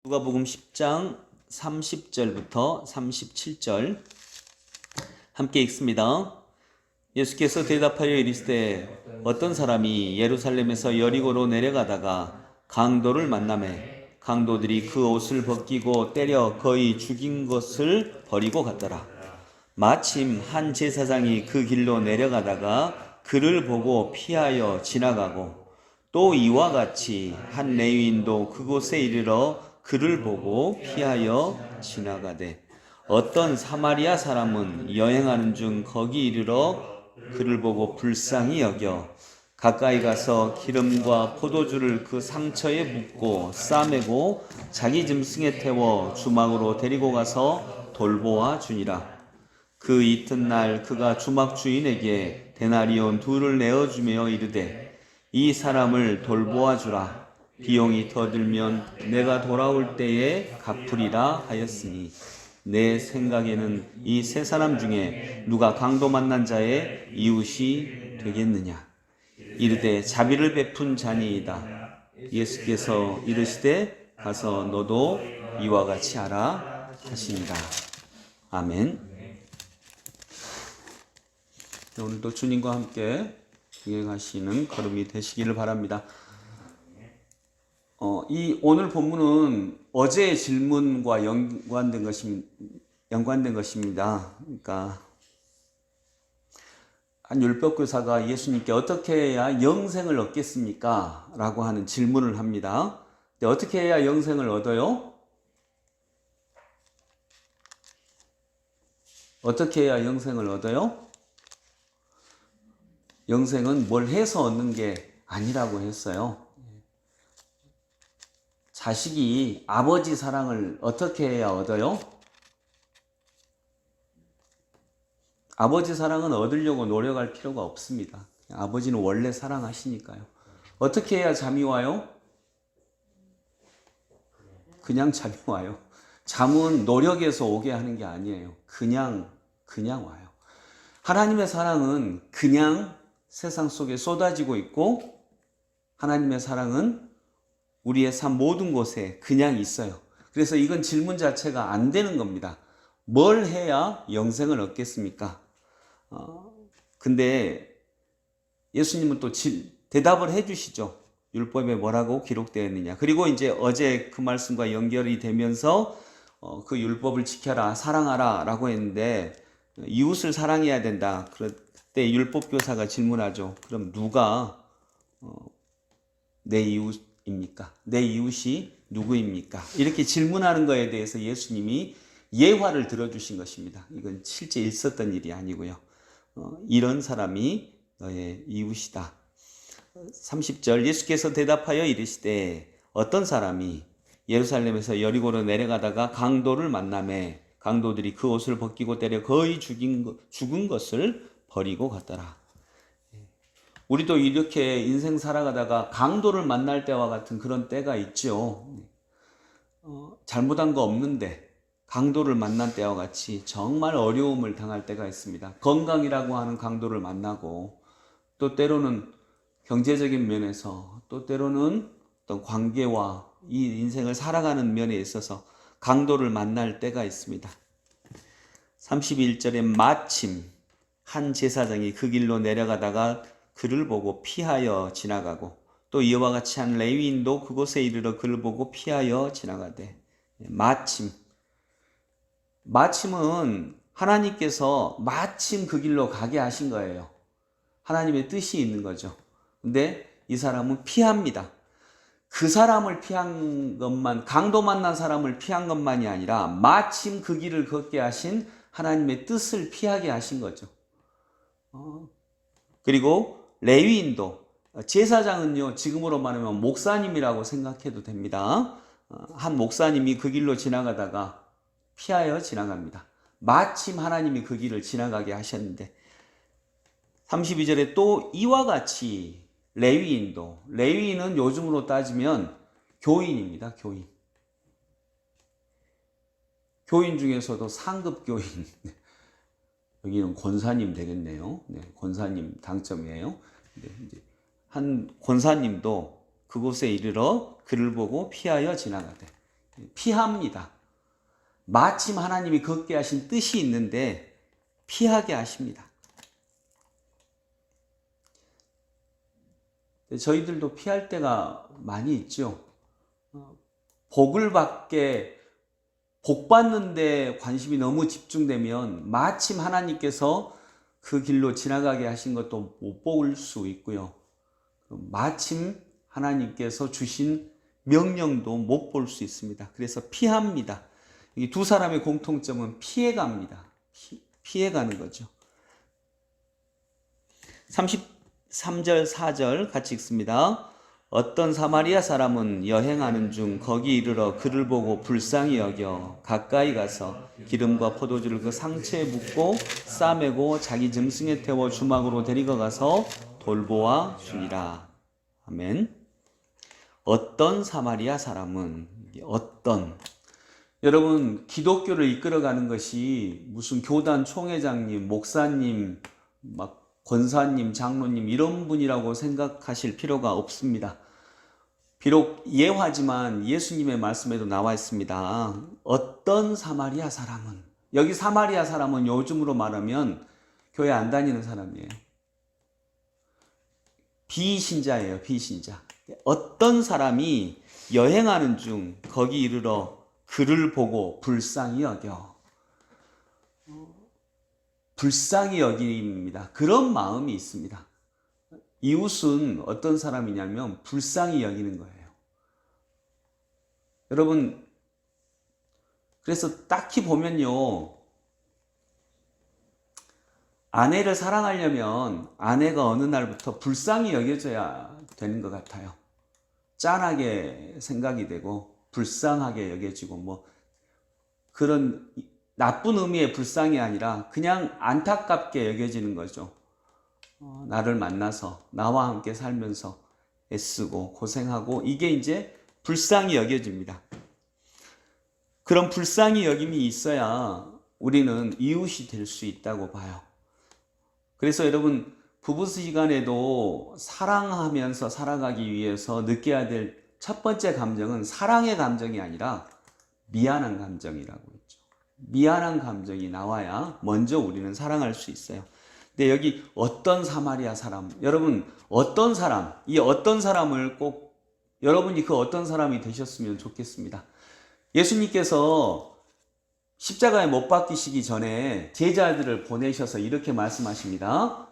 누가복음 10장 30절부터 37절 함께 읽습니다. 예수께서 대답하여 이르시되 어떤 사람이 예루살렘에서 여리고로 내려가다가 강도를 만나매 강도들이 그 옷을 벗기고 때려 거의 죽인 것을 버리고 갔더라. 마침 한 제사장이 그 길로 내려가다가 그를 보고 피하여 지나가고 또 이와 같이 한 레위인도 그곳에 이르러 그를 보고 피하여 지나가되 어떤 사마리아 사람은 여행하는 중 거기 이르러 그를 보고 불쌍히 여겨 가까이 가서 기름과 포도주를 그 상처에 붓고 싸매고 자기 짐승에 태워 주막으로 데리고 가서 돌보아 주니라. 그 이튿날 그가 주막 주인에게 데나리온 둘을 내어주며 이르되 이 사람을 돌보아 주라. 비용이 더 들면 내가 돌아올 때에 갚으리라 하였으니 내 생각에는 이 세 사람 중에 누가 강도 만난 자의 이웃이 되겠느냐. 이르되 자비를 베푼 자니이다. 예수께서 이르시되 가서 너도 이와 같이 하라 하시니라. 아멘. 오늘도 주님과 함께 동행하시는 걸음이 되시기를 바랍니다. 이 오늘 본문은 어제의 질문과 연관된 것입니다. 그러니까 한 율법교사가 예수님께 어떻게 해야 영생을 얻겠습니까? 라고 하는 질문을 합니다. 근데 어떻게 해야 영생을 얻어요? 어떻게 해야 영생을 얻어요? 영생은 뭘 해서 얻는 게 아니라고 했어요. 자식이 아버지 사랑을 어떻게 해야 얻어요? 아버지 사랑은 얻으려고 노력할 필요가 없습니다. 아버지는 원래 사랑하시니까요. 어떻게 해야 잠이 와요? 그냥 잠이 와요. 잠은 노력해서 오게 하는 게 아니에요. 그냥 와요. 하나님의 사랑은 그냥 세상 속에 쏟아지고 있고 하나님의 사랑은 우리의 삶 모든 곳에 그냥 있어요. 그래서 이건 질문 자체가 안 되는 겁니다. 뭘 해야 영생을 얻겠습니까? 근데 예수님은 또 대답을 해주시죠. 율법에 뭐라고 기록되어 있느냐. 그리고 이제 어제 그 말씀과 연결이 되면서 그 율법을 지켜라, 사랑하라 라고 했는데 이웃을 사랑해야 된다. 그때 율법교사가 질문하죠. 그럼 누가 내 이웃입니까? 내 이웃이 누구입니까? 이렇게 질문하는 거에 대해서 예수님이 예화를 들어주신 것입니다. 이건 실제 있었던 일이 아니고요. 이런 사람이 너의 이웃이다. 30절 예수께서 대답하여 이르시되 어떤 사람이 예루살렘에서 여리고로 내려가다가 강도를 만나매 강도들이 그 옷을 벗기고 때려 거의 죽은 것을 버리고 갔더라. 우리도 이렇게 인생 살아가다가 강도를 만날 때와 같은 그런 때가 있죠. 잘못한 거 없는데 강도를 만난 때와 같이 정말 어려움을 당할 때가 있습니다. 건강이라고 하는 강도를 만나고 또 때로는 경제적인 면에서 또 때로는 어떤 관계와 이 인생을 살아가는 면에 있어서 강도를 만날 때가 있습니다. 31절에 마침 한 제사장이 그 길로 내려가다가 그를 보고 피하여 지나가고 또 이와 같이 한 레위인도 그곳에 이르러 그를 보고 피하여 지나가되 마침은 하나님께서 마침 그 길로 가게 하신 거예요. 하나님의 뜻이 있는 거죠. 근데 이 사람은 피합니다. 그 사람을 피한 것만, 강도 만난 사람을 피한 것만이 아니라 마침 그 길을 걷게 하신 하나님의 뜻을 피하게 하신 거죠. 그리고 레위인도, 제사장은요 지금으로 말하면 목사님이라고 생각해도 됩니다. 한 목사님이 그 길로 지나가다가 피하여 지나갑니다. 마침 하나님이 그 길을 지나가게 하셨는데 32절에 또 이와 같이 레위인은 요즘으로 따지면 교인입니다. 교인 중에서도 상급 교인. 여기는 권사님 되겠네요. 네, 권사님 당점이에요. 네, 이제 한 권사님도 그곳에 이르러 그를 보고 피하여 지나가되 피합니다. 마침 하나님이 걷게 하신 뜻이 있는데 피하게 하십니다. 저희들도 피할 때가 많이 있죠. 복을 받게, 복 받는데 관심이 너무 집중되면 마침 하나님께서 그 길로 지나가게 하신 것도 못 볼 수 있고요. 마침 하나님께서 주신 명령도 못 볼 수 있습니다. 그래서 피합니다. 이 두 사람의 공통점은 피해갑니다. 피해가는 거죠. 33절 4절 같이 읽습니다. 어떤 사마리아 사람은 여행하는 중 거기 이르러 그를 보고 불쌍히 여겨 가까이 가서 기름과 포도주를 그 상처에 붓고 싸매고 자기 짐승에 태워 주막으로 데리고 가서 돌보아 주니라. 아멘. 어떤 사마리아 사람은, 여러분, 기독교를 이끌어가는 것이 무슨 교단 총회장님, 목사님, 권사님, 장로님 이런 분이라고 생각하실 필요가 없습니다. 비록 예화지만 예수님의 말씀에도 나와 있습니다. 어떤 사마리아 사람은, 여기 사마리아 사람은 요즘으로 말하면 교회 안 다니는 사람이에요. 비신자예요, 비신자. 어떤 사람이 여행하는 중 거기 이르러 그를 보고 불쌍히 여겨. 불쌍히 여김입니다. 그런 마음이 있습니다. 이웃은 어떤 사람이냐면 불쌍히 여기는 거예요. 여러분, 그래서 딱히 보면요, 아내를 사랑하려면 아내가 어느 날부터 불쌍히 여겨져야 되는 것 같아요. 짠하게 생각이 되고 불쌍하게 여겨지고 그런 나쁜 의미의 불쌍이 아니라 그냥 안타깝게 여겨지는 거죠. 나를 만나서 나와 함께 살면서 애쓰고 고생하고 이게 이제 불쌍히 여겨집니다. 그런 불쌍히 여김이 있어야 우리는 이웃이 될 수 있다고 봐요. 그래서 여러분, 부부시간에도 사랑하면서 살아가기 위해서 느껴야 될 첫 번째 감정은 사랑의 감정이 아니라 미안한 감정이라고 했죠. 미안한 감정이 나와야 먼저 우리는 사랑할 수 있어요. 근데 여기 어떤 사마리아 사람, 여러분 어떤 사람, 이 어떤 사람을 꼭 여러분이 그 어떤 사람이 되셨으면 좋겠습니다. 예수님께서 십자가에 못 박히시기 전에 제자들을 보내셔서 이렇게 말씀하십니다.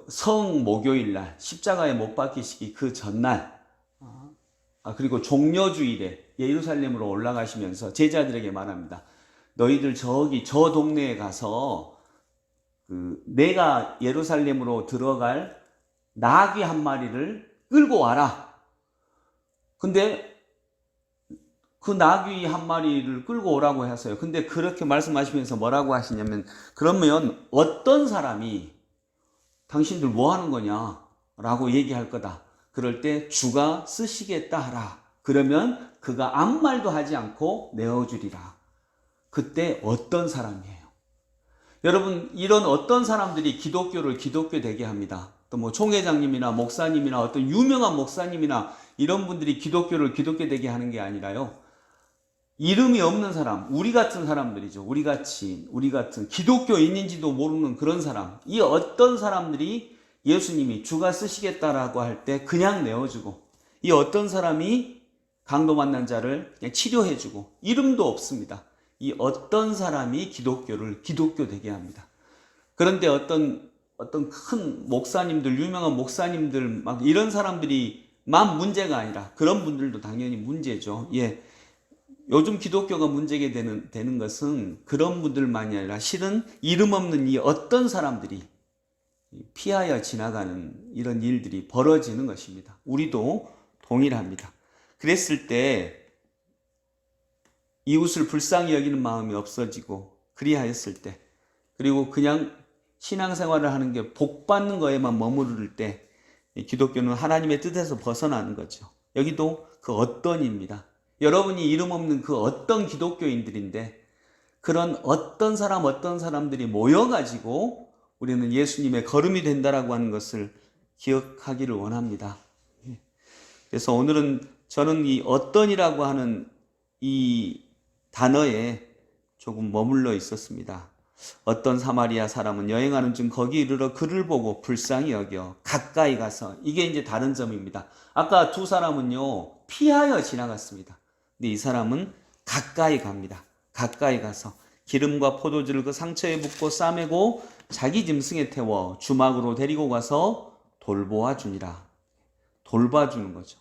성목요일날 십자가에 못 박히시기 그 전날, 그리고 종려주일에 예루살렘으로 올라가시면서 제자들에게 말합니다. 너희들 저기 저 동네에 가서 내가 예루살렘으로 들어갈 나귀 한 마리를 끌고 와라. 근데 그 나귀 한 마리를 끌고 오라고 했어요. 근데 그렇게 말씀하시면서 뭐라고 하시냐면, 그러면 어떤 사람이 당신들 뭐 하는 거냐? 라고 얘기할 거다. 그럴 때 주가 쓰시겠다 하라. 그러면 그가 아무 말도 하지 않고 내어주리라. 그때 어떤 사람이에요? 여러분, 이런 어떤 사람들이 기독교를 기독교 되게 합니다. 또 총회장님이나 목사님이나 어떤 유명한 목사님이나 이런 분들이 기독교를 기독교 되게 하는 게 아니라요, 이름이 없는 사람, 우리 같은 사람들이죠. 우리 같은 기독교인인지도 모르는 그런 사람, 이 어떤 사람들이 예수님이 주가 쓰시겠다라고 할 때 그냥 내어주고, 이 어떤 사람이 강도 만난 자를 그냥 치료해주고, 이름도 없습니다. 이 어떤 사람이 기독교를 기독교 되게 합니다. 그런데 어떤 큰 목사님들, 유명한 목사님들 이런 사람들이만 문제가 아니라 그런 분들도 당연히 문제죠. 요즘 기독교가 문제가 되는 것은 그런 분들만이 아니라 실은 이름 없는 이 어떤 사람들이 피하여 지나가는 이런 일들이 벌어지는 것입니다. 우리도 동일합니다. 그랬을 때 이웃을 불쌍히 여기는 마음이 없어지고, 그리하였을 때, 그리고 그냥 신앙생활을 하는 게 복 받는 거에만 머무를 때 기독교는 하나님의 뜻에서 벗어나는 거죠. 여기도 그 어떤입니다. 여러분이 이름 없는 그 어떤 기독교인들인데, 그런 어떤 사람들이 모여가지고 우리는 예수님의 걸음이 된다라고 하는 것을 기억하기를 원합니다. 그래서 오늘은 저는 이 어떤이라고 하는 이 단어에 조금 머물러 있었습니다. 어떤 사마리아 사람은 여행하는 중 거기 이르러 그를 보고 불쌍히 여겨 가까이 가서, 이게 이제 다른 점입니다. 아까 두 사람은요 피하여 지나갔습니다. 근데 이 사람은 가까이 갑니다. 가까이 가서 기름과 포도주를 그 상처에 붓고 싸매고 자기 짐승에 태워 주막으로 데리고 가서 돌보아 주니라. 돌봐주는 거죠.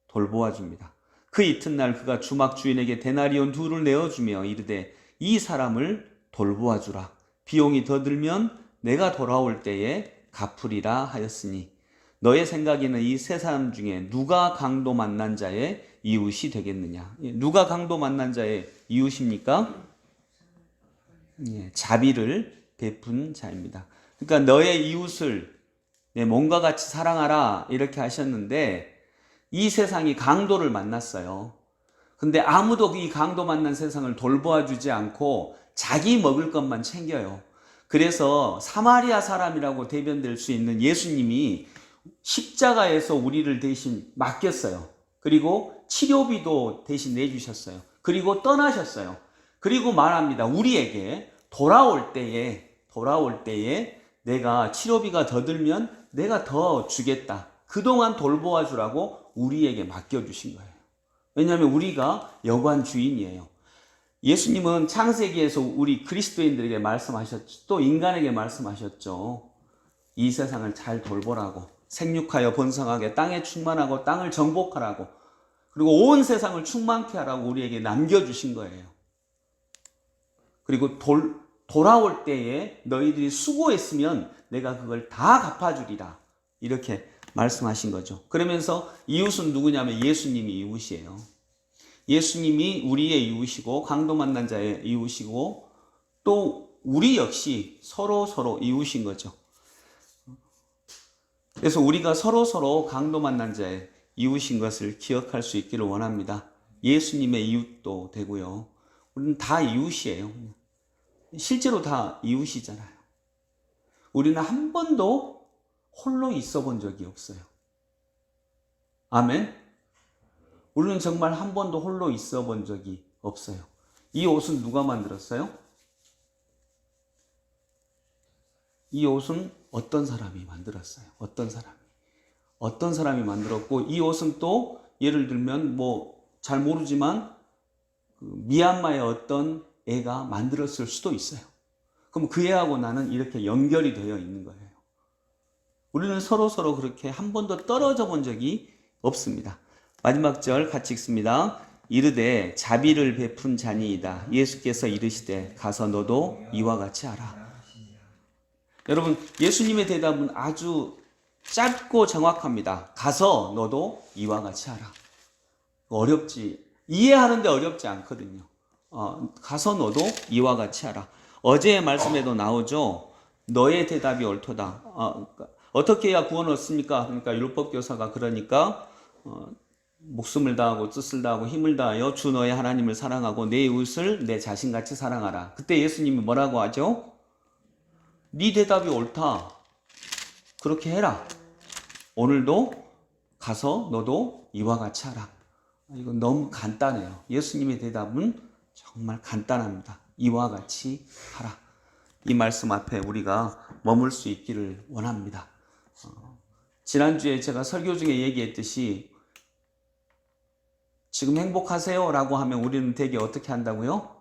돌보아 줍니다. 그 이튿날 그가 주막 주인에게 데나리온 2를 내어주며 이르되 이 사람을 돌보아 주라. 비용이 더 들면 내가 돌아올 때에 갚으리라 하였으니 너의 생각에는 이 세 사람 중에 누가 강도 만난 자의 이웃이 되겠느냐? 누가 강도 만난 자의 이웃입니까? 자비를 베푼 자입니다. 그러니까 너의 이웃을 내 몸과 같이 사랑하라 이렇게 하셨는데 이 세상이 강도를 만났어요. 근데 아무도 이 강도 만난 세상을 돌보아 주지 않고 자기 먹을 것만 챙겨요. 그래서 사마리아 사람이라고 대변될 수 있는 예수님이 십자가에서 우리를 대신 맡겼어요. 그리고 치료비도 대신 내주셨어요. 그리고 떠나셨어요. 그리고 말합니다. 우리에게 돌아올 때에 내가 치료비가 더 들면 내가 더 주겠다. 그동안 돌보아 주라고 우리에게 맡겨주신 거예요. 왜냐하면 우리가 여관 주인이에요. 예수님은 창세기에서 우리 그리스도인들에게 말씀하셨죠. 또 인간에게 말씀하셨죠. 이 세상을 잘 돌보라고, 생육하여 번성하게 땅에 충만하고 땅을 정복하라고, 그리고 온 세상을 충만케 하라고 우리에게 남겨주신 거예요. 그리고 돌아올 때에 너희들이 수고했으면 내가 그걸 다 갚아주리라 이렇게 말씀하신 거죠. 그러면서 이웃은 누구냐면 예수님이 이웃이에요. 예수님이 우리의 이웃이고 강도 만난 자의 이웃이고 또 우리 역시 서로 이웃인 거죠. 그래서 우리가 서로 강도 만난 자의 이웃인 것을 기억할 수 있기를 원합니다. 예수님의 이웃도 되고요. 우리는 다 이웃이에요. 실제로 다 이웃이잖아요. 우리는 한 번도 홀로 있어 본 적이 없어요. 아멘. 우리는 정말 한 번도 홀로 있어 본 적이 없어요. 이 옷은 누가 만들었어요? 이 옷은 어떤 사람이 만들었어요? 어떤 사람이 만들었고, 이 옷은 또 예를 들면 잘 모르지만 미얀마의 어떤 애가 만들었을 수도 있어요. 그럼 그 애하고 나는 이렇게 연결이 되어 있는 거예요. 우리는 서로 그렇게 한 번도 떨어져 본 적이 없습니다. 마지막 절 같이 읽습니다. 이르되 자비를 베푼 자니이다. 예수께서 이르시되 가서 너도 이와 같이 하라. 여러분, 예수님의 대답은 아주 짧고 정확합니다. 가서 너도 이와 같이 하라. 이해하는데 어렵지 않거든요. 가서 너도 이와 같이 하라. 어제의 말씀에도 나오죠. 너의 대답이 옳도다. 어떻게 해야 구원을 얻습니까? 그러니까 율법교사가 그러니까 목숨을 다하고 뜻을 다하고 힘을 다하여 주 너의 하나님을 사랑하고 내 이웃을 내 자신같이 사랑하라. 그때 예수님이 뭐라고 하죠? 네 대답이 옳다. 그렇게 해라. 오늘도 가서 너도 이와 같이 하라. 이건 너무 간단해요. 예수님의 대답은 정말 간단합니다. 이와 같이 하라. 이 말씀 앞에 우리가 머물 수 있기를 원합니다. 지난주에 제가 설교 중에 얘기했듯이 지금 행복하세요? 라고 하면 우리는 되게 어떻게 한다고요?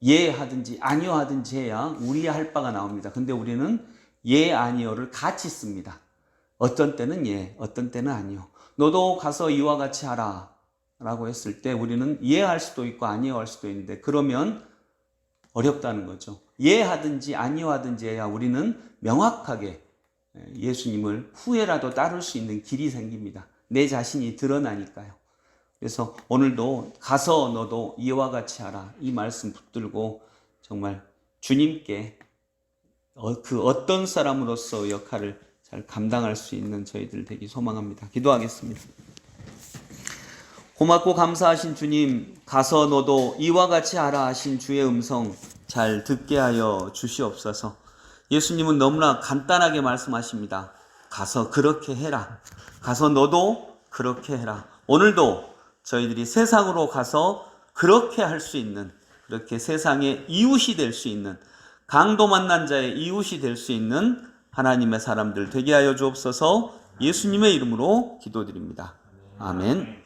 예 하든지 아니요 하든지 해야 우리의 할 바가 나옵니다. 근데 우리는 예 아니요를 같이 씁니다. 어떤 때는 예, 어떤 때는 아니요. 너도 가서 이와 같이 하라 라고 했을 때 우리는 예 할 수도 있고 아니요 할 수도 있는데, 그러면 어렵다는 거죠. 예 하든지 아니요 하든지 해야 우리는 명확하게 예수님을 후회라도 따를 수 있는 길이 생깁니다. 내 자신이 드러나니까요. 그래서 오늘도 가서 너도 이와 같이 하라, 이 말씀 붙들고 정말 주님께 그 어떤 사람으로서 역할을 잘 감당할 수 있는 저희들 되기 소망합니다. 기도하겠습니다. 고맙고 감사하신 주님, 가서 너도 이와 같이 하라 하신 주의 음성 잘 듣게 하여 주시옵소서. 예수님은 너무나 간단하게 말씀하십니다. 가서 그렇게 해라. 가서 너도 그렇게 해라. 오늘도 저희들이 세상으로 가서 그렇게 할 수 있는, 그렇게 세상의 이웃이 될 수 있는, 강도 만난 자의 이웃이 될 수 있는 하나님의 사람들 되게 하여 주옵소서. 예수님의 이름으로 기도드립니다. 아멘.